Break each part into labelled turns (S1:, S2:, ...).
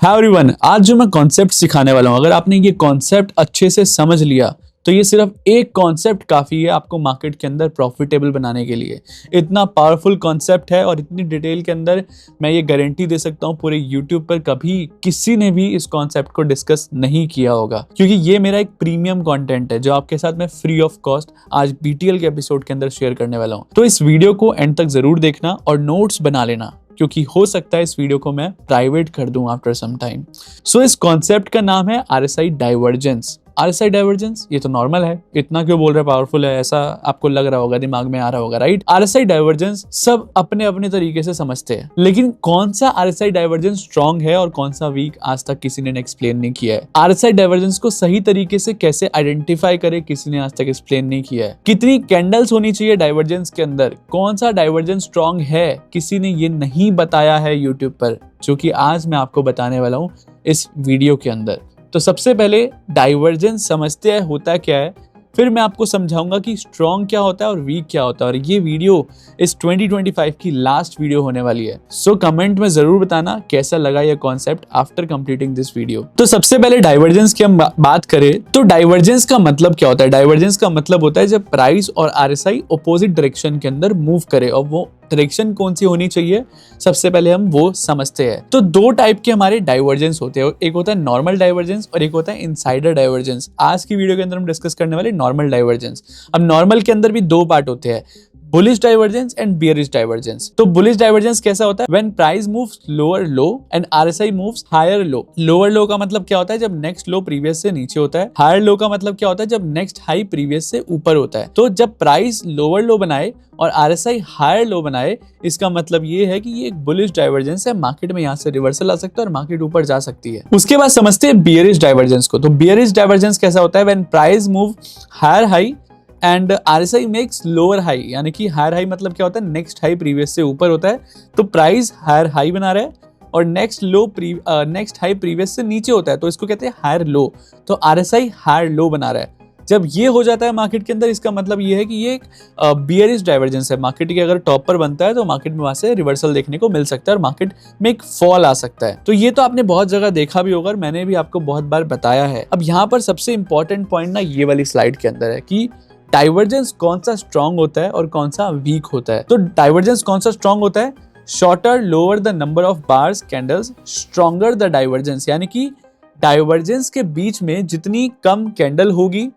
S1: Hi everyone, आज जो मैं कॉन्सेप्ट सिखाने वाला हूँ, अगर आपने ये कॉन्सेप्ट अच्छे से समझ लिया तो ये सिर्फ एक कॉन्सेप्ट काफ़ी है आपको मार्केट के अंदर प्रॉफिटेबल बनाने के लिए। इतना पावरफुल कॉन्सेप्ट है और इतनी डिटेल के अंदर मैं ये गारंटी दे सकता हूँ पूरे यूट्यूब पर कभी किसी ने भी इस कॉन्सेप्ट को डिस्कस नहीं किया होगा, क्योंकि ये मेरा एक प्रीमियम कंटेंट है जो आपके साथ मैं फ्री ऑफ कॉस्ट आज बीटीएल के एपिसोड के अंदर शेयर करने वाला हूँ। तो इस वीडियो को एंड तक जरूर देखना और नोट्स बना लेना, क्योंकि हो सकता है इस वीडियो को मैं प्राइवेट कर दूं आफ्टर सम टाइम। सो इस कॉन्सेप्ट का नाम है आरएसआई डाइवर्जेंस। आरएसआई डाइवर्जेंस ये तो नॉर्मल है, इतना क्यों बोल रहे पावरफुल है ऐसा आपको लग रहा होगा, दिमाग में आ रहा होगा, राइट। आरएसआई डाइवर्जेंस सब अपने अपने तरीके से समझते हैं, लेकिन कौन सा आरएसआई डाइवर्जेंस स्ट्रॉन्ग है और कौन सा वीक आज तक किसी ने एक्सप्लेन नहीं किया है। आरएसआई डाइवर्जेंस को सही तरीके से कैसे आइडेंटिफाई करे किसी ने आज तक एक्सप्लेन नहीं किया है। कितनी कैंडल्स होनी चाहिए डाइवर्जेंस के अंदर, कौन सा डाइवर्जेंस स्ट्रॉन्ग है, किसी ने ये नहीं बताया है यूट्यूब पर, जो कि आज मैं आपको बताने वाला हूँ इस वीडियो के अंदर। तो सबसे पहले डाइवर्जेंस समझते हैं होता क्या है, फिर मैं आपको समझाऊंगा कि स्ट्रॉन्ग क्या होता है और वीक क्या होता है। और ये वीडियो इस 2025 की लास्ट वीडियो होने वाली है। सो कमेंट में जरूर बताना कैसा लगा ये concept after completing this video. तो सबसे पहले डाइवर्जेंस की हम बात करें तो डाइवर्जेंस का मतलब क्या होता है। डाइवर्जेंस का मतलब होता है जब प्राइस और आरएसआई अपोजिट डायरेक्शन के अंदर मूव करे, और वो डायरेक्शन कौन सी होनी चाहिए सबसे पहले हम वो समझते हैं। तो दो टाइप के हमारे डाइवर्जेंस होते हैं, एक होता है नॉर्मल डाइवर्जेंस और एक होता है इनसाइडर डाइवर्जेंस। आज की वीडियो के अंदर हम डिस्कस करने वाले नॉर्मल डाइवर्जेंस। अब नॉर्मल के अंदर भी दो पार्ट होते हैं, bullish divergence and bearish divergence. तो बुलिश डाइवर्जेंस कैसा होता है, when price moves lower low and RSI moves higher low. Lower low का मतलब क्या होता है, जब नेक्स्ट लो प्रीवियस से नीचे होता है। हायर लो का मतलब क्या होता है, जब नेक्स्ट हाई प्रीवियस से ऊपर होता है। तो जब प्राइस लोअर लो बनाए और आरएसआई हायर लो बनाए, इसका मतलब ये है कि ये एक बुलिश डाइवर्जेंस है, मार्केट में यहाँ से रिवर्सल आ सकता है और मार्केट ऊपर जा सकती है। उसके बाद समझते हैं बियरिश डाइवर्जेंस को। तो बियरिश डाइवर्जेंस कैसा होता है, when price move higher high and RSI makes lower high, यानी कि हायर हाई मतलब क्या होता है, नेक्स्ट हाई प्रीवियस से ऊपर होता है। तो प्राइस हायर हाई बना रहा है और नेक्स्ट हाई प्रीवियस से नीचे होता है, तो इसको कहते हैं हायर लो। तो आरएसआई हायर लो बना रहा है। जब ये हो जाता है मार्केट के अंदर, इसका मतलब ये है कि ये एक बियरिश डाइवर्जेंस है। मार्केट के अगर टॉप पर बनता है तो मार्केट में वहां से रिवर्सल देखने को मिल सकता है और मार्केट में एक फॉल आ सकता है। तो ये तो आपने बहुत जगह देखा भी होगा और मैंने भी आपको बहुत बार बताया है। अब यहाँ पर सबसे इंपॉर्टेंट पॉइंट ना ये वाली स्लाइड के अंदर है कि डाइवर्जेंस कौन सा स्ट्रॉन्ग होता है और कौन सा वीक होता है। तो डाइवर्जेंस कौन सा स्ट्रॉन्ग होता है, shorter lower the number of bars candles stronger the divergence, यानी कि डाइवर्जेंस के बीच में जितनी कम कैंडल होगी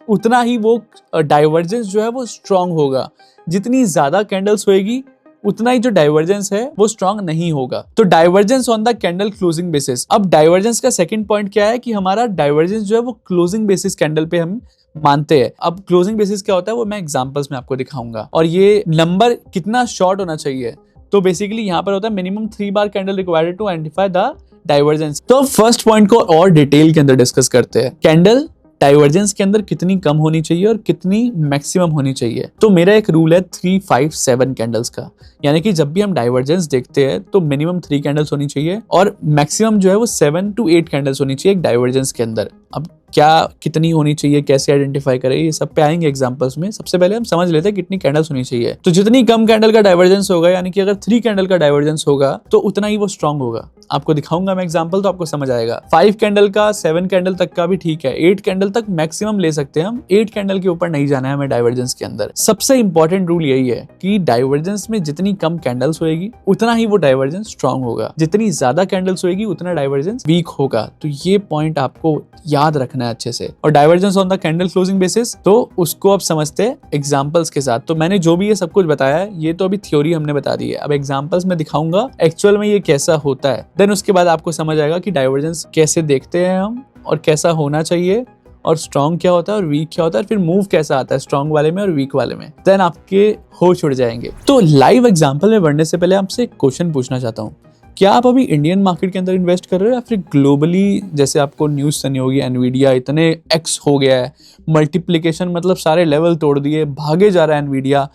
S1: उतना ही वो डाइवर्जेंस जो है वो स्ट्रॉन्ग होगा। जितनी ज्यादा कैंडल्स होएगी उतना ही जो डाइवर्जेंस है वो स्ट्रॉन्ग नहीं होगा। तो divergence on the candle closing basis. अब डाइवर्जेंस का सेकंड पॉइंट क्या है कि हमारा डाइवर्जेंस जो है वो क्लोजिंग बेसिस कैंडल पे हम मानते हैं। अब क्लोजिंग बेसिस क्या होता है वो मैं एग्जांपल्स में आपको दिखाऊंगा। और ये नंबर कितना शॉर्ट होना चाहिए, तो बेसिकली यहाँ पर होता है minimum 3 bar candle required to identify the divergence. तो फर्स्ट पॉइंट को और डिटेल के अंदर डिस्कस करते हैं। कैंडल डाइवर्जेंस के अंदर कितनी कम होनी चाहिए और कितनी मैक्सिमम होनी चाहिए। तो मेरा एक रूल है 3-5-7 कैंडल्स का, यानी कि जब भी हम डाइवर्जेंस देखते हैं तो मिनिमम 3 कैंडल्स होनी चाहिए और मैक्सिमम जो है वो 7 to 8 कैंडल्स होनी चाहिए एक डाइवर्जेंस के अंदर। अब क्या कितनी होनी चाहिए, कैसे आइडेंटिफाई करें, ये सब पे आएंगे एग्जांपल्स में। सबसे पहले हम समझ लेते हैं कितनी कैंडल्स होनी चाहिए। तो जितनी कम कैंडल का डाइवर्जेंस होगा, यानी कि अगर 3 कैंडल का डाइवर्जेंस होगा तो उतना ही वो स्ट्रॉन्ग होगा। आपको दिखाऊंगा मैं एग्जांपल तो आपको समझ आएगा। 5 कैंडल का, 7 कैंडल तक का भी ठीक है, 8 कैंडल तक मैक्सिमम ले सकते हैं हम। 8 कैंडल के ऊपर नहीं जाना है हमें डाइवर्जेंस के अंदर। सबसे इंपॉर्टेंट रूल यही है कि डाइवर्जेंस में जितनी कम कैंडल्स होएगी उतना ही वो डाइवर्जेंस स्ट्रॉन्ग होगा, जितनी ज्यादा कैंडल्स होएगी उतना डाइवर्जेंस वीक होगा। तो ये पॉइंट आपको याद रखना है अच्छे से। और divergence on the candle closing basis, तो उसको अब समझते हैं एग्जांपल्स के साथ। तो मैंने जो भी ये सब कुछ बताया है ये तो अभी थ्योरी हमने बता दी है, अब एग्जांपल्स में दिखाऊंगा एक्चुअल में ये कैसा होता है। देन उसके बाद आपको समझ आएगा कि डाइवर्जेंस कैसे देखते हैं हम और कैसा होना चाहिए और स्ट्रॉन्ग क्या होता है और वीक क्या होता है, फिर मूव कैसा आता है स्ट्रॉन्ग वाले में और वीक वाले में। देन आपके होश उड़ जाएंगे। तो लाइव एग्जांपल में बढ़ने से पहले आपसे एक क्वेश्चन पूछना चाहता हूँ, क्या आप अभी इंडियन मार्केट के अंदर इन्वेस्ट कर रहे हो या फिर ग्लोबली, जैसे आपको न्यूज़ सुनी होगी एनवीडिया इतने एक्स हो गया है, मल्टीप्लिकेशन मतलब सारे लेवल तोड़ दिए, भागे जा रहा है एनवीडिया,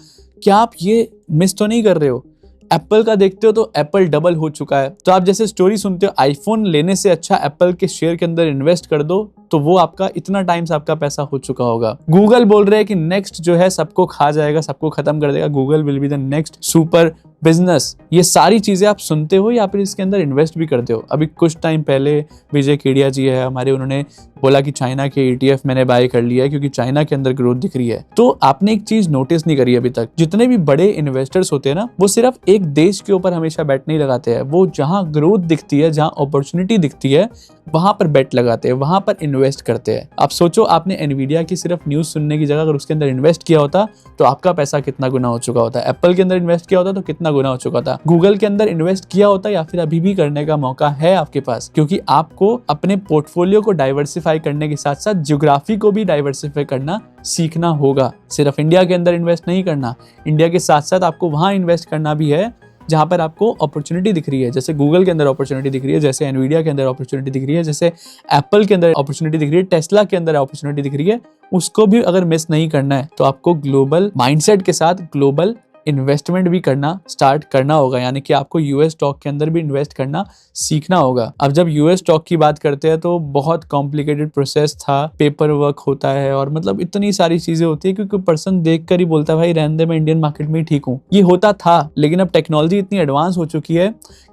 S1: क्या आप ये मिस तो नहीं कर रहे हो? एप्पल का देखते हो तो एप्पल डबल हो चुका है। तो आप जैसे स्टोरी सुनते हो आईफोन लेने से अच्छा एप्पल के शेयर के अंदर इन्वेस्ट कर दो, तो वो आपका इतना टाइम्स आपका पैसा हो चुका होगा। गूगल बोल रहे हैं कि नेक्स्ट जो है सबको खा जाएगा, सबको खत्म कर देगा, Google will be the next super business. ये सारी चीजें आप सुनते हो या फिर इसके अंदर इन्वेस्ट भी करते हो? अभी कुछ टाइम पहले विजय केडिया जी है हमारे, उन्होंने बोला कि चाइना के ETF मैंने बाय कर लिया है क्योंकि चाइना के अंदर ग्रोथ दिख रही है। तो आपने एक चीज नोटिस नहीं करी अभी तक, जितने भी बड़े इन्वेस्टर्स होते हैं ना, वो सिर्फ एक देश के ऊपर हमेशा बेट नहीं लगाते हैं। वो जहां ग्रोथ दिखती है, जहां अपॉर्चुनिटी दिखती है, वहां पर बेट लगाते हैं, वहां पर इन्वेस्ट करते हैं। आप सोचो, आपने एनवीडिया की सिर्फ न्यूज सुनने की जगह अगर उसके अंदर इन्वेस्ट किया होता तो आपका पैसा कितना गुना हो चुका होता। एप्पल के अंदर इन्वेस्ट किया होता तो कितना गुना हो चुका था। गूगल के अंदर इन्वेस्ट किया होता या फिर अभी भी करने का मौका है आपके पास, क्योंकि आपको अपने पोर्टफोलियो को डाइवर्सिफाई करने के साथ साथ ज्योग्राफी को भी डाइवर्सिफाई करना सीखना होगा। सिर्फ इंडिया के अंदर इन्वेस्ट नहीं करना, इंडिया के साथ साथ आपको वहां इन्वेस्ट करना भी है जहां पर आपको अपॉर्चुनिटी दिख रही है। जैसे गूगल के अंदर अपॉर्चुनिटी दिख रही है, जैसे एनवीडिया के अंदर अपॉर्चुनिटी दिख रही है, जैसे एप्पल के अंदर अपॉर्चुनिटी दिख रही है, टेस्ला के अंदर अपॉर्चुनिटी दिख रही है, उसको भी अगर मिस नहीं करना है तो आपको ग्लोबल माइंडसेट के साथ ग्लोबल इन्वेस्टमेंट भी करना स्टार्ट करना होगा। यानी कि आपको यूएस स्टॉक के अंदर भी इन्वेस्ट करना सीखना होगा। अब जब यूएस स्टॉक की बात करते हैं तो बहुत कॉम्प्लिकेटेड प्रोसेस था, पेपर वर्क होता है और मतलब इतनी सारी चीजें होती है, क्योंकि पर्सन देख कर ही बोलता है भाई रहने दे, मैं इंडियन मार्केट में ही ठीक हूँ। ये होता था, लेकिन अब टेक्नोलॉजी इतनी एडवांस हो चुकी है,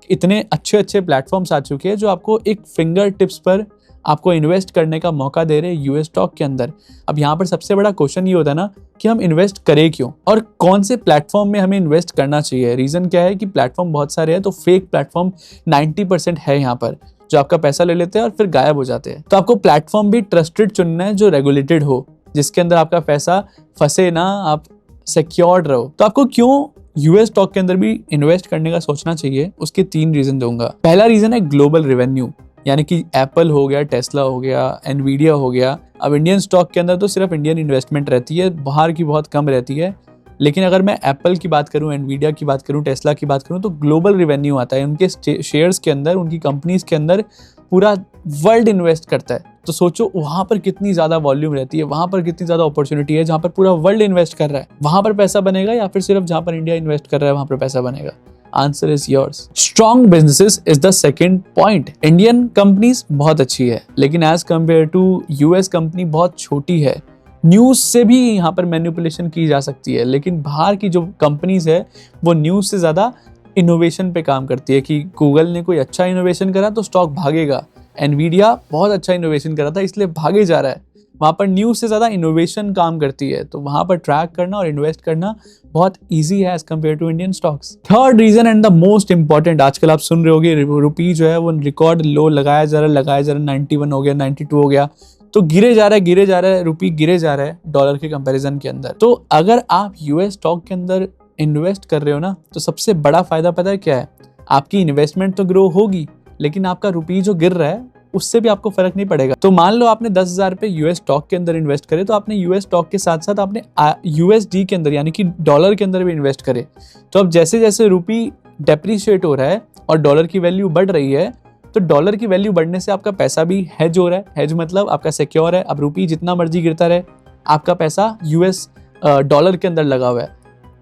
S1: इतने अच्छे अच्छे प्लेटफॉर्म्स आ चुके हैं जो आपको एक फिंगर टिप्स पर आपको इन्वेस्ट करने का मौका दे रहे हैं यूएस स्टॉक के अंदर। अब यहाँ पर सबसे बड़ा क्वेश्चन ये होता है ना कि हम इन्वेस्ट करें क्यों और कौन से प्लेटफॉर्म में हमें इन्वेस्ट करना चाहिए। रीजन क्या है कि प्लेटफॉर्म बहुत सारे हैं, तो फेक प्लेटफॉर्म 90% है यहाँ पर, जो आपका पैसा ले लेते हैं और फिर गायब हो जाते हैं। तो आपको प्लेटफॉर्म भी ट्रस्टेड चुनना है जो रेगुलेटेड हो, जिसके अंदर आपका पैसा फंसे ना, आप सिक्योर्ड रहो। तो आपको क्यों यूएस स्टॉक के अंदर भी इन्वेस्ट करने का सोचना चाहिए, उसके 3 रीजन दूंगा। पहला रीजन है ग्लोबल रेवेन्यू, यानी कि एप्पल हो गया, टेस्ला हो गया, एनवीडिया हो गया। अब इंडियन स्टॉक के अंदर तो सिर्फ इंडियन इन्वेस्टमेंट रहती है, बाहर की बहुत कम रहती है। लेकिन अगर मैं एप्पल की बात करूं, एनवीडिया की बात करूं, टेस्ला की बात करूं, तो ग्लोबल रेवेन्यू आता है। उनके शेयर्स के अंदर, उनकी कंपनीज के अंदर पूरा वर्ल्ड इन्वेस्ट करता है। तो सोचो वहां पर कितनी ज्यादा वॉल्यूम रहती है, वहां पर कितनी ज्यादा अपॉर्चुनिटी है, जहां पर पूरा वर्ल्ड इन्वेस्ट कर रहा है, वहां पर पैसा बनेगा या फिर सिर्फ जहां पर इंडिया इन्वेस्ट कर रहा है वहां पर पैसा बनेगा? Answer is yours. Strong businesses is the second point. Indian companies बहुत अच्छी है, लेकिन as compare to US company बहुत छोटी है। न्यूज से भी यहाँ पर मैनिपुलेशन की जा सकती है, लेकिन बाहर की जो कंपनीज है वो न्यूज से ज्यादा इनोवेशन पे काम करती है कि गूगल ने कोई अच्छा इनोवेशन करा तो स्टॉक भागेगा, एनवीडिया बहुत अच्छा इनोवेशन करा था इसलिए भागे जा रहा है। वहां पर न्यूज से ज्यादा इनोवेशन काम करती है, तो वहां पर ट्रैक करना और इन्वेस्ट करना बहुत इजी है as compare to Indian stocks. Third reason and the most important, आजकल आप सुन रहे होगे रुपी जो है वो रिकॉर्ड लो लगाया जा रहा है 91 हो गया, 92 हो गया, तो गिरे जा रहा है, रुपी गिरे जा रहा है डॉलर के कंपैरिजन के अंदर। तो अगर आप यूएस स्टॉक के अंदर इन्वेस्ट कर रहे हो ना, तो सबसे बड़ा फायदा पता है क्या है? आपकी इन्वेस्टमेंट तो ग्रो होगी, लेकिन आपका रुपी जो गिर रहा है उससे भी आपको फर्क नहीं पड़ेगा। तो मान लो आपने 10,000 रुपए यूएस स्टॉक के अंदर इन्वेस्ट करे, तो आपने यूएस स्टॉक के साथ साथ आपने यूएसडी के अंदर यानी कि डॉलर के अंदर भी इन्वेस्ट करे। तो अब जैसे जैसे रुपी डेप्रिशिएट हो रहा है और डॉलर की वैल्यू बढ़ रही है, तो डॉलर की वैल्यू बढ़ने से आपका पैसा भी हेज हो रहा है। हेज मतलब आपका सिक्योर है। अब रुपी जितना मर्जी गिरता रहे, आपका पैसा यूएस डॉलर के अंदर लगा हुआ है,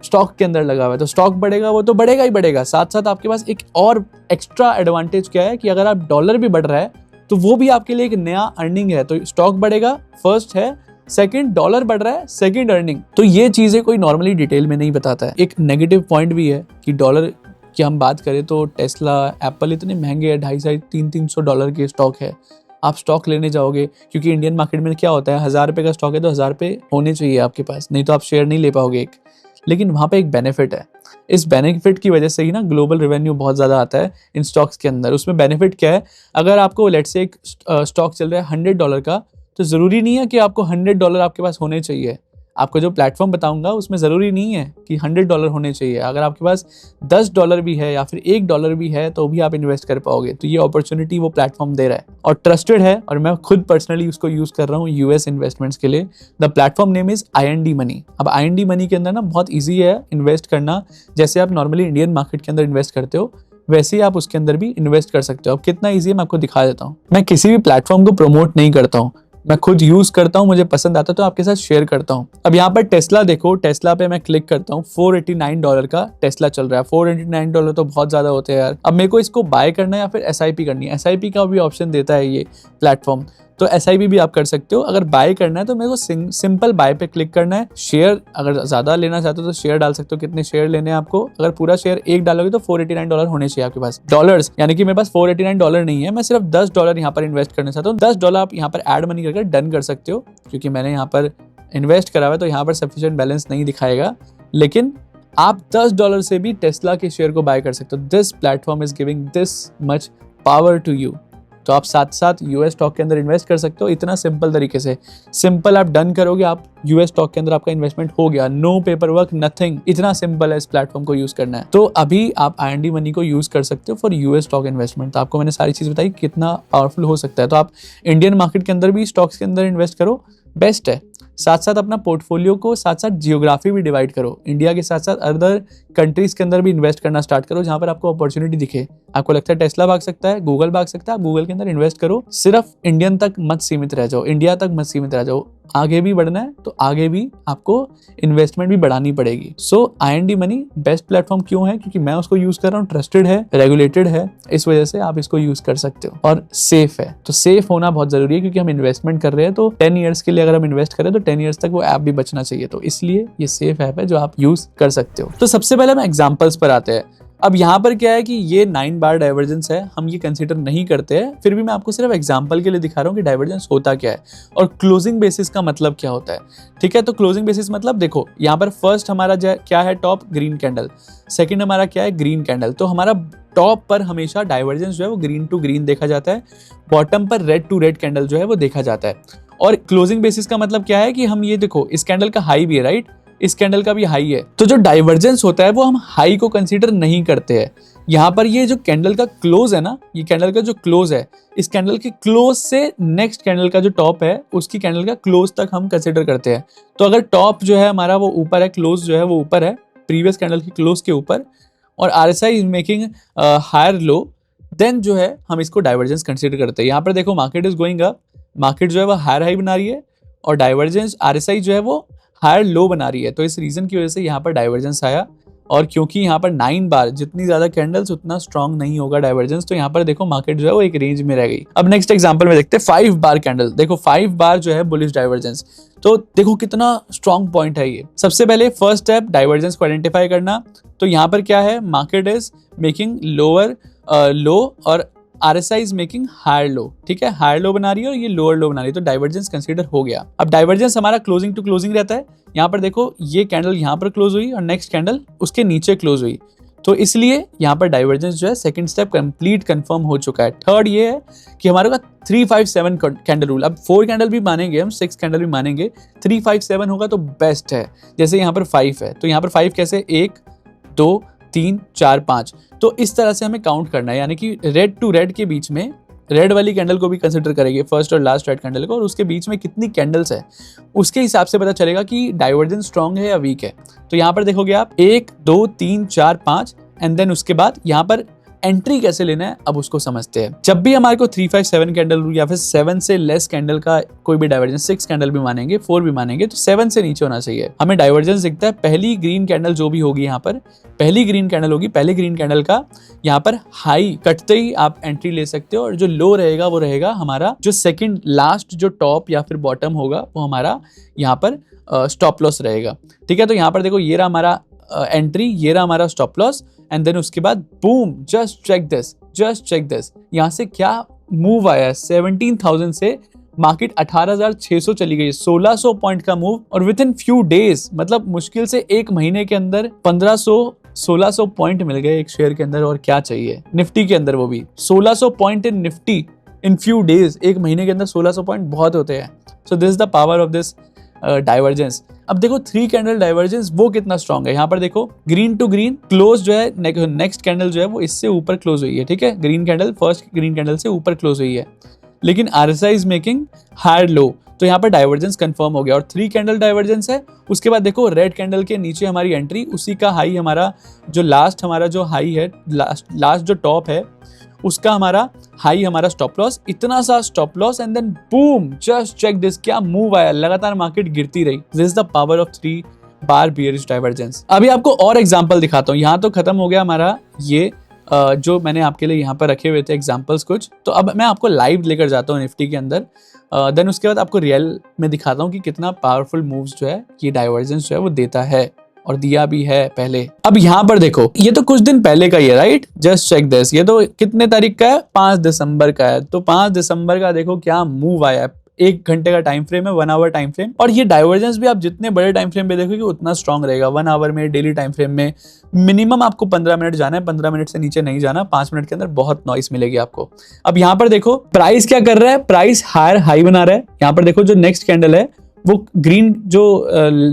S1: स्टॉक के अंदर लगा हुआ है, तो स्टॉक बढ़ेगा वो तो बढ़ेगा ही बढ़ेगा। साथ साथ आपके पास एक और एक्स्ट्रा एडवांटेज क्या है कि अगर आप डॉलर भी बढ़ रहा है तो वो भी आपके लिए एक नया अर्निंग है। तो स्टॉक बढ़ेगा, फर्स्ट है, सेकंड डॉलर बढ़ रहा है, सेकंड अर्निंग। तो ये चीजें कोई नॉर्मली डिटेल में नहीं बताता है। एक नेगेटिव पॉइंट भी है कि डॉलर की हम बात करें तो टेस्ला, एप्पल इतने महंगे है, 250-300 डॉलर के स्टॉक है। आप स्टॉक लेने जाओगे, क्योंकि इंडियन मार्केट में क्या होता है, 1000 रुपए का स्टॉक है तो 1000 रुपए होने चाहिए आपके पास, नहीं तो आप शेयर नहीं ले पाओगे एक। लेकिन वहां पे एक बेनिफिट है, इस बेनिफिट की वजह से ही ना ग्लोबल रेवेन्यू बहुत ज्यादा आता है इन स्टॉक्स के अंदर। उसमें बेनिफिट क्या है, अगर आपको लेट्स से एक स्टॉक चल रहा है $100 का, तो जरूरी नहीं है कि आपको $100 आपके पास होने चाहिए। आपको जो प्लेटफॉर्म बताऊंगा उसमें जरूरी नहीं है कि $100 होने चाहिए। अगर आपके पास $10 भी है या फिर $1 भी है तो भी आप इन्वेस्ट कर पाओगे। तो ये अपॉर्चुनिटी वो प्लेटफॉर्म दे रहा है और ट्रस्टेड है, और मैं खुद पर्सनली उसको यूज कर रहा हूँ यूएस इन्वेस्टमेंट्स के लिए। The platform name is IND money. अब IND मनी के अंदर ना बहुत ईजी है इन्वेस्ट करना। जैसे आप नॉर्मली इंडियन मार्केट के अंदर इन्वेस्ट करते हो, वैसे ही आप उसके अंदर भी इन्वेस्ट कर सकते हो। अब कितना ईजी है मैं आपको दिखा देता हूँ। मैं किसी भी प्लेटफॉर्म को प्रमोट नहीं करता हूँ, मैं खुद यूज करता हूँ, मुझे पसंद आता है तो आपके साथ शेयर करता हूँ। अब यहाँ पर टेस्ला देखो, टेस्ला पे मैं क्लिक करता हूँ, $489 का टेस्ला चल रहा है। $489 तो बहुत ज्यादा होते हैं यार। अब मेरे को इसको बाय करना है या फिर SIP करनी है। SIP का भी ऑप्शन देता है ये प्लेटफॉर्म, तो SIP भी आप कर सकते हो। अगर बाय करना है तो मेरे को सिंपल बाय पे क्लिक करना है। शेयर अगर ज्यादा लेना चाहते हो तो शेयर डाल सकते हो, कितने शेयर लेने हैं आपको। अगर पूरा शेयर एक डालोगे तो $489 होने चाहिए आपके पास डॉलर्स, यानी कि मेरे पास $489 नहीं है, मैं सिर्फ $10 यहाँ पर इन्वेस्ट करना चाहता हूँ। $10 आप यहाँ पर एड मनी करके डन कर सकते हो, क्योंकि मैंने यहाँ पर इन्वेस्ट करा हुआ है तो यहाँ पर सफिशिएंट बैलेंस नहीं दिखाएगा, लेकिन आप $10 से भी टेस्ला के शेयर को बाय कर सकते हो। This platform is giving this much power to you. तो आप साथ साथ यूएस स्टॉक के अंदर इन्वेस्ट कर सकते हो इतना सिंपल तरीके से। सिंपल आप डन करोगे, आप यूएस स्टॉक के अंदर आपका इन्वेस्टमेंट हो गया। नो पेपर वर्क, नथिंग, इतना सिंपल है इस प्लेटफॉर्म को यूज करना है। तो अभी आप IND मनी को यूज कर सकते हो फॉर यूएस स्टॉक इन्वेस्टमेंट। तो आपको मैंने सारी चीज बताई कितना पावरफुल हो सकता है। तो आप इंडियन मार्केट के अंदर भी स्टॉक्स के अंदर इन्वेस्ट करो, बेस्ट है। साथ साथ अपना पोर्टफोलियो को साथ साथ जियोग्राफी भी डिवाइड करो। इंडिया के साथ साथ अदर कंट्रीज के अंदर भी इन्वेस्ट करना स्टार्ट करो जहां पर आपको अपॉर्चुनिटी दिखे। आपको लगता है टेस्ला भाग सकता है, गूगल भाग सकता है, आप गूगल के अंदर इन्वेस्ट करो। सिर्फ इंडियन तक मत सीमित रह जाओ, इंडिया तक मत सीमित रह जाओ। आगे भी बढ़ना है तो आगे भी आपको इन्वेस्टमेंट भी बढ़ानी पड़ेगी। सो IND मनी बेस्ट प्लेटफॉर्म क्यों है? क्योंकि मैं उसको यूज कर रहा हूँ, ट्रस्टेड है, रेगुलेटेड है, इस वजह से आप इसको यूज कर सकते हो और सेफ है। तो सेफ होना बहुत जरूरी है, क्योंकि हम इन्वेस्टमेंट कर रहे हैं तो 10 ईयर्स के लिए अगर हम इन्वेस्ट करें तो 10 ईयर्स तक वो ऐप भी बचना चाहिए। तो इसलिए ये सेफ ऐप है जो आप यूज कर सकते हो। तो सबसे पहले हम एग्जाम्पल्स पर आते हैं। अब यहाँ पर क्या है कि ये 9 बार डाइवर्जेंस है, हम ये कंसीडर नहीं करते हैं, फिर भी मैं आपको सिर्फ एग्जांपल के लिए दिखा रहा हूँ कि डाइवर्जेंस होता क्या है और क्लोजिंग बेसिस का मतलब क्या होता है। ठीक है, तो क्लोजिंग बेसिस मतलब देखो यहाँ पर फर्स्ट हमारा क्या है, टॉप ग्रीन कैंडल, सेकंड हमारा क्या है, ग्रीन कैंडल। तो हमारा टॉप पर हमेशा डाइवर्जेंस जो है वो ग्रीन टू ग्रीन देखा जाता है, बॉटम पर रेड टू रेड कैंडल जो है वो देखा जाता है। और क्लोजिंग बेसिस का मतलब क्या है कि हम ये देखो इस कैंडल का हाई भी है, राइट, इस कैंडल का भी हाई है, तो जो डाइवर्जेंस होता है वो हम हाई को कंसीडर नहीं करते हैं। यहाँ पर ये जो कैंडल का क्लोज है ना, ये कैंडल का जो क्लोज है, इस कैंडल के क्लोज से नेक्स्ट कैंडल का जो टॉप है उसकी कैंडल का क्लोज तक हम कंसीडर करते हैं। तो अगर टॉप जो है हमारा वो ऊपर है, क्लोज जो है वो ऊपर है प्रीवियस कैंडल की क्लोज के ऊपर, और RSI is making higher low, then जो है हम इसको डाइवर्जेंस कंसीडर करते हैं। यहाँ पर देखो market is going up, market जो है वो हायर हाई बना रही है और डाइवर्जेंस RSI जो है वो हायर लो बना रही है। तो इस रीजन की वजह से यहाँ पर डाइवर्जेंस आया। और क्योंकि यहाँ पर 9 बार, जितनी ज्यादा कैंडल्स उतना स्ट्रांग नहीं होगा डाइवर्जेंस, तो यहाँ पर देखो मार्केट जो है वो एक रेंज में रह गई। अब नेक्स्ट एग्जांपल में देखते हैं 5 बार कैंडल। देखो 5 बार जो है बुलिश डाइवर्जेंस, तो देखो कितना स्ट्रांग पॉइंट है ये। सबसे पहले फर्स्ट स्टेप डाइवर्जेंस को आइडेंटिफाई करना। तो यहाँ पर क्या है, market is making lower low और RSI is making higher low. ठीक है, हायर लो बना रही है और ये लोअर लो बना रही है, तो डाइवर्जेंस कंसीडर हो गया। अब डाइवर्जेंस हमारा क्लोजिंग टू क्लोजिंग रहता है। यहाँ पर देखो ये कैंडल यहाँ पर क्लोज हुई और नेक्स्ट कैंडल उसके नीचे क्लोज हुई, तो इसलिए यहाँ पर डाइवर्जेंस जो है सेकंड स्टेप कंप्लीट कंफर्म हो चुका है। थर्ड ये है कि हमारे का 357 कैंडल रूल। अब 4 कैंडल भी मानेंगे हम, 6 कैंडल भी मानेंगे, 357 होगा तो बेस्ट है। जैसे यहाँ पर 5 है तो यहाँ पर 5 कैसे, 1 2 3 4 5, तो इस तरह से हमें काउंट करना है। यानी कि रेड टू रेड के बीच में रेड वाली कैंडल को भी कंसिडर करेंगे, फर्स्ट और लास्ट रेड कैंडल को, और उसके बीच में कितनी कैंडल्स है उसके हिसाब से पता चलेगा कि डाइवर्जेंस स्ट्रांग है या वीक है। तो यहाँ पर देखोगे आप 1 2 3 4 5 एंड देन उसके बाद यहाँ पर एंट्री कैसे लेना है अब उसको समझते हैं। जब भी हमारे को 357 कैंडल या फिर 7 से लेस कैंडल का कोई भी डाइवर्जेंस, 6 कैंडल भी मानेंगे, 4 भी मानेंगे, तो 7 से नीचे होना चाहिए। हमें डाइवर्जेंस दिखता है पहली ग्रीन कैंडल जो भी होगी, यहाँ पर पहली ग्रीन कैंडल होगी, पहली ग्रीन कैंडल का यहाँ पर हाई कटते ही आप एंट्री ले सकते हो, और जो लो रहेगा वो रहेगा हमारा जो सेकंड लास्ट जो टॉप या फिर बॉटम होगा वो हमारा यहाँ पर स्टॉप लॉस रहेगा। ठीक है, तो यहाँ पर देखो ये रहा हमारा एंट्री, ये रहा हमारा स्टॉप लॉस, एंड देन उसके बाद बूम, जस्ट चेक दिस, यहाँ से क्या मूव आया, 17,000 से मार्केट 18,600 चली गई, 1600 पॉइंट का मूव, और विद इन फ्यू डेज, मतलब मुश्किल से एक महीने के अंदर 1500-1600 पॉइंट मिल गए एक शेयर के अंदर। और क्या चाहिए, निफ्टी के अंदर वो भी 1600 point in Nifty in few days, एक महीने के अंदर 1600 पॉइंट बहुत होते हैं। So this is the power of this divergence. अब देखो 3 कैंडल डाइवर्जेंस वो कितना स्ट्रांग है। यहाँ पर देखो ग्रीन टू ग्रीन क्लोज जो है, नेक्स्ट कैंडल जो है वो इससे ऊपर क्लोज हुई है। ठीक है, green candle first green candle से ऊपर क्लोज हुई है, लेकिन RSI is making higher low, तो यहाँ पर डाइवर्जेंस कंफर्म हो गया। और 3 कैंडल डाइवर्जेंस है। उसके बाद देखो रेड कैंडल के नीचे हमारी एंट्री, उसी का हाई हमारा जो लास्ट हमारा जो हाई है, लास्ट जो टॉप है उसका हमारा हाई, हमारा स्टॉप लॉस, इतना सा stop loss, and then boom, just check this, क्या मूव आया, लगातार मार्केट गिरती रही। This is the power of 3 bar bearish divergence. अभी आपको और एग्जांपल दिखाता हूँ। यहाँ तो खत्म हो गया हमारा ये जो मैंने आपके लिए यहाँ पर रखे हुए थे एग्जाम्पल्स कुछ। तो अब मैं आपको लाइव लेकर जाता हूँ निफ्टी के अंदर, देन उसके बाद आपको रियल में दिखाता हूँ कि कितना पावरफुल मूव्स जो है ये डाइवर्जेंस जो है वो देता है, और दिया भी है पहले। अब यहाँ पर देखो, ये तो कुछ दिन पहले का ही है, राइट? Just check this. ये तो कितने तारीख का है? 5 दिसंबर का है। तो 5 दिसंबर का देखो क्या मूव आया है। 1 घंटे का टाइम फ्रेम है, 1 आवर टाइम फ्रेम, और ये डाइवर्जेंस भी आप जितने बड़े टाइम फ्रेम पे देखोगे उतना स्ट्रांग रहेगा। 1 आवर में, डेली टाइम फ्रेम में मिनिमम आपको 15 मिनट जाना है, 15 मिनट से नीचे नहीं जाना। 5 मिनट के अंदर बहुत नॉइस मिलेगी आपको। अब यहाँ पर देखो प्राइस क्या कर रहा है, प्राइस हायर हाई बना रहा है। यहाँ पर देखो जो नेक्स्ट कैंडल है वो ग्रीन, जो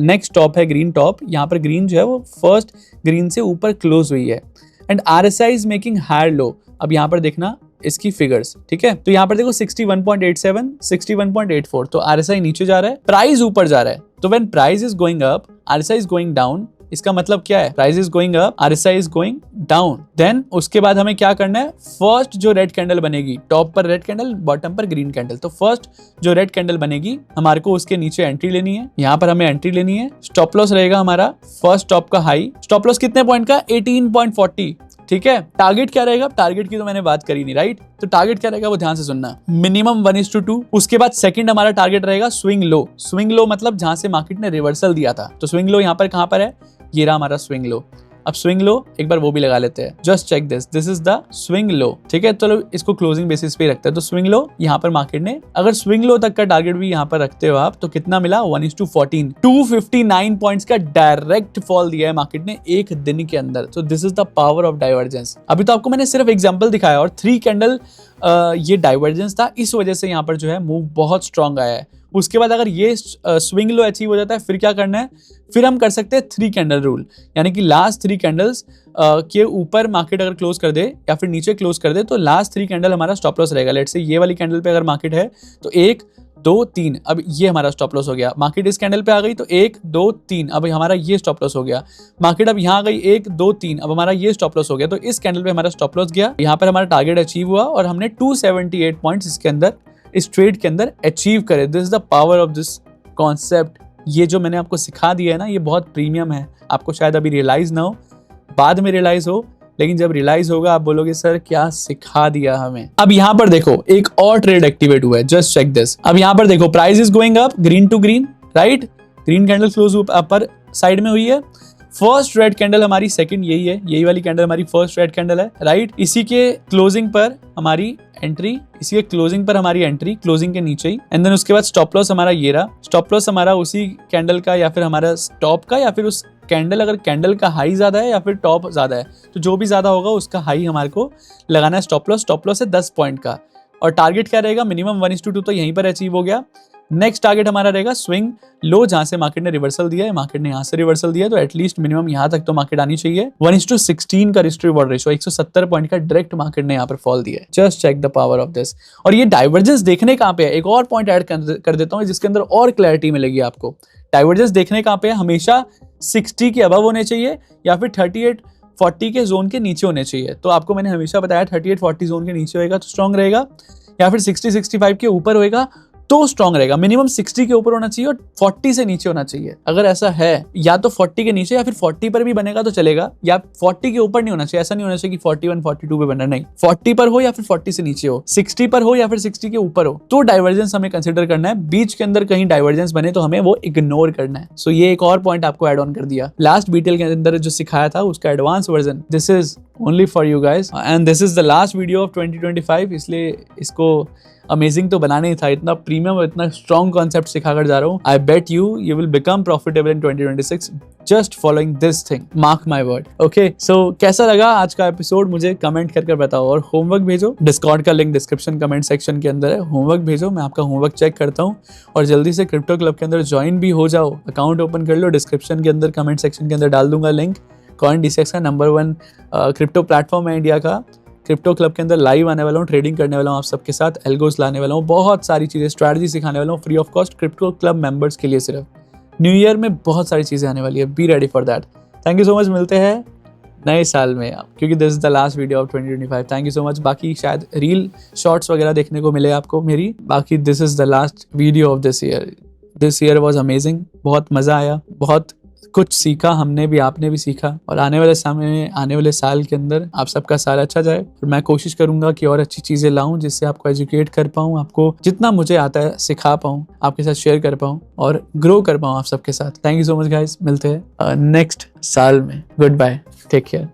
S1: नेक्स्ट टॉप है ग्रीन टॉप, यहाँ पर ग्रीन जो है वो फर्स्ट ग्रीन से ऊपर क्लोज हुई है, and RSI is making higher low. अब यहाँ पर देखना इसकी फिगर्स, ठीक है? तो यहाँ पर देखो 61.87, 61.84, तो RSI नीचे जा रहा है, प्राइस ऊपर जा रहा है। तो when price is going up, RSI is going down, इसका मतलब क्या है? Price is going up, RSI is going down. Then उसके बाद हमें क्या करना है? फर्स्ट जो रेड कैंडल बनेगी, टॉप पर रेड कैंडल, बॉटम पर ग्रीन कैंडल, तो फर्स्ट जो रेड कैंडल बनेगी हमारे को उसके नीचे एंट्री लेनी है। यहाँ पर हमें एंट्री लेनी है। स्टॉप लॉस रहेगा हमारा फर्स्ट टॉप का हाई। स्टॉप लॉस कितने पॉइंट का? 18.40, ठीक है? टारगेट क्या रहेगा? टारगेट की तो मैंने बात करी नहीं, राइट? तो टारगेट क्या रहेगा वो ध्यान से सुनना। मिनिमम 1:2। उसके बाद सेकंड हमारा टारगेट रहेगा स्विंग लो। स्विंग लो मतलब जहां से मार्केट ने रिवर्सल दिया था। तो स्विंग लो यहाँ पर कहां पर है? ये रहा हमारा स्विंग लो। अब स्विंग लो एक बार वो भी लगा लेते हैं। Just check this, this is the swing low, ठीक है? चलो इसको क्लोजिंग बेसिस पे रखते हैं। तो स्विंग लो यहाँ पर मार्केट ने, अगर स्विंग लो तक का टारगेट भी यहाँ पर रखते हो आप, तो कितना मिला? 1:14, 259 पॉइंट्स का डायरेक्ट फॉल दिया है मार्केट ने एक दिन के अंदर। तो this is the power of divergence. अभी तो आपको मैंने सिर्फ एग्जाम्पल दिखाया, और 3 कैंडल ये डाइवर्जेंस था, इस वजह से यहाँ पर जो है मूव बहुत स्ट्रांग आया है। उसके बाद अगर ये स्विंग लो अचीव हो जाता है, फिर क्या करना है? फिर हम कर सकते हैं 3 कैंडल रूल, यानी कि लास्ट 3 कैंडल्स के ऊपर मार्केट अगर क्लोज कर दे या फिर नीचे क्लोज कर दे, तो लास्ट 3 कैंडल हमारा स्टॉप लॉस रहेगा। लेट्स से ये वाली कैंडल पे अगर मार्केट है तो 1, 2, 3, अब ये हमारा स्टॉप लॉस हो गया। मार्केट इस कैंडल पे आ गई तो 1, 2, 3, अब हमारा ये स्टॉप लॉस हो गया। मार्केट अब यहाँ आ गई 1, 2, 3, अब हमारा ये स्टॉप लॉस हो गया। तो इस कैंडल पे हमारा स्टॉप लॉस गया, यहाँ पर हमारा टारगेट अचीव हुआ, और हमने 278 पॉइंट्स इसके अंदर, इस ट्रेड के अंदर अचीव करे। This is the power of this concept. ये जो मैंने आपको सिखा दिया है ना, ये बहुत प्रीमियम है। आपको शायद अभी रियलाइज ना हो, बाद में रियलाइज हो, लेकिन जब रियलाइज होगा आप बोलोगे सर क्या सिखा दिया हमें। अब यहाँ पर देखो एक और ट्रेड एक्टिवेट हुआ है। Just check this. अब यहाँ पर देखो price is going up, green to green, right? Green candle close upper side में हुई है। फर्स्ट रेड कैंडल हमारी सेकंड यही है, यही वाली कैंडल हमारी फर्स्ट रेड कैंडल है, राइट? इसी के क्लोजिंग पर हमारी एंट्री, इसी के क्लोजिंग पर हमारी एंट्री, क्लोजिंग के नीचे ही, एंड देन उसके बाद स्टॉप लॉस हमारा ये रहा। स्टॉप लॉस हमारा उसी कैंडल का, या फिर हमारा स्टॉप का, या फिर उस कैंडल, अगर कैंडल का हाई ज्यादा है या फिर टॉप ज्यादा है, तो जो भी ज्यादा होगा उसका हाई हमारे को लगाना है। स्टॉप लॉस, स्टॉप लॉस है 10 पॉइंट का, और टारगेट क्या रहेगा? मिनिमम 1:2, तो यहीं पर अचीव हो गया। नेक्स्ट टारगेट हमारा रहेगा स्विंग लो, जहां से मार्केट ने रिवर्सल दिया है, मार्केट ने यहाँ से रिवर्सल दिया है, तो एटलीस्ट मिनिमम यहाँ तक तो मार्केट आनी चाहिए। 1:16 का रिस्क रिवॉर्ड रेशियो, 170 पॉइंट का डायरेक्ट मार्केट ने यहाँ पर फॉल दिया है। Just check the power of this. और ये डाइवर्जेंस देखने कहाँ पे है? एक और पॉइंट ऐड कर देता हूँ जिसके अंदर और क्लैरिटी मिलेगी आपको। डाइवर्जेंस देखने कहाँ पे है? हमेशा 60 के अबव होने चाहिए, या फिर 38-40 के जोन के नीचे होने चाहिए। तो आपको मैंने हमेशा बताया 38-40 जोन के नीचे होएगा तो स्ट्रांग रहेगा, या फिर 60-65 के ऊपर होएगा तो स्ट्रांग रहेगा। मिनिमम 60 के ऊपर होना चाहिए और 40 से नीचे होना चाहिए। अगर ऐसा है, या तो 40 के नीचे या फिर 40 पर भी बनेगा तो चलेगा, या 40 के ऊपर नहीं होना चाहिए। ऐसा नहीं होना चाहिए कि 41, 42 पे बनना, नहीं, 40 पर हो या फिर 40 से नीचे हो, 60 पर हो या फिर 60 के ऊपर हो, तो डाइवर्जेंस हमें कंसिडर करना है। बीच के अंदर कहीं डाइवर्जेंस बने तो हमें वो इग्नोर करना है। सो ये एक और पॉइंट आपको एड ऑन कर दिया। लास्ट बीटेल के अंदर जो सिखाया था उसका advance version, this is only for you guys, and this is the last video of 2025, इसलिए इसको अमेजिंग तो बनाना ही था। इतना प्रीमियम और इतना स्ट्रॉन्ग कॉन्सेप्ट सिखाकर जा रहा हूँ। I bet you will become profitable in 2026 just following this thing, mark my word. Okay, so कैसा लगा आज का एपिसोड मुझे कमेंट करके बताओ, और होमवर्क भेजो। डिस्कॉर्ड का लिंक डिस्क्रिप्शन कमेंट सेक्शन के अंदर है, होमवर्क भेजो, मैं आपका होमवर्क चेक करता हूँ। और जल्दी से क्रिप्टो क्लब के अंदर ज्वाइन भी हो जाओ, अकाउंट ओपन कर लो, डिस्क्रिप्शन के अंदर कमेंट सेक्शन के अंदर डाल दूंगा लिंक। CoinDCX का नंबर 1 क्रिप्टो प्लेटफॉर्म है इंडिया का। क्रिप्टो क्लब के अंदर लाइव आने वाला हूँ, ट्रेडिंग करने वाला हूँ आप सबके साथ, एल्गोस लाने वाला हूँ, बहुत सारी चीज़ें, स्ट्रैटेजी सिखाने वाला हूँ free of cost crypto club members के लिए सिर्फ। न्यू ईयर में बहुत सारी चीज़ें आने वाली है, be ready for that. Thank you so much, मिलते हैं नए साल में, क्योंकि this is the last video of 2025। Thank you so much. बाकी शायद रील शॉर्ट्स वगैरह देखने को मिले आपको मेरी, बाकी this is the last video of this year. This year was amazing, बहुत मज़ा आया, बहुत कुछ सीखा हमने भी, आपने भी सीखा, और आने वाले समय में, आने वाले साल के अंदर आप सबका साल अच्छा जाए। और मैं कोशिश करूंगा कि और अच्छी चीज़ें लाऊं जिससे आपको एजुकेट कर पाऊँ, आपको जितना मुझे आता है सिखा पाऊँ, आपके साथ शेयर कर पाऊँ और ग्रो कर पाऊँ आप सबके साथ। Thank you so much guys, मिलते हैं नेक्स्ट साल में। Good bye, take care.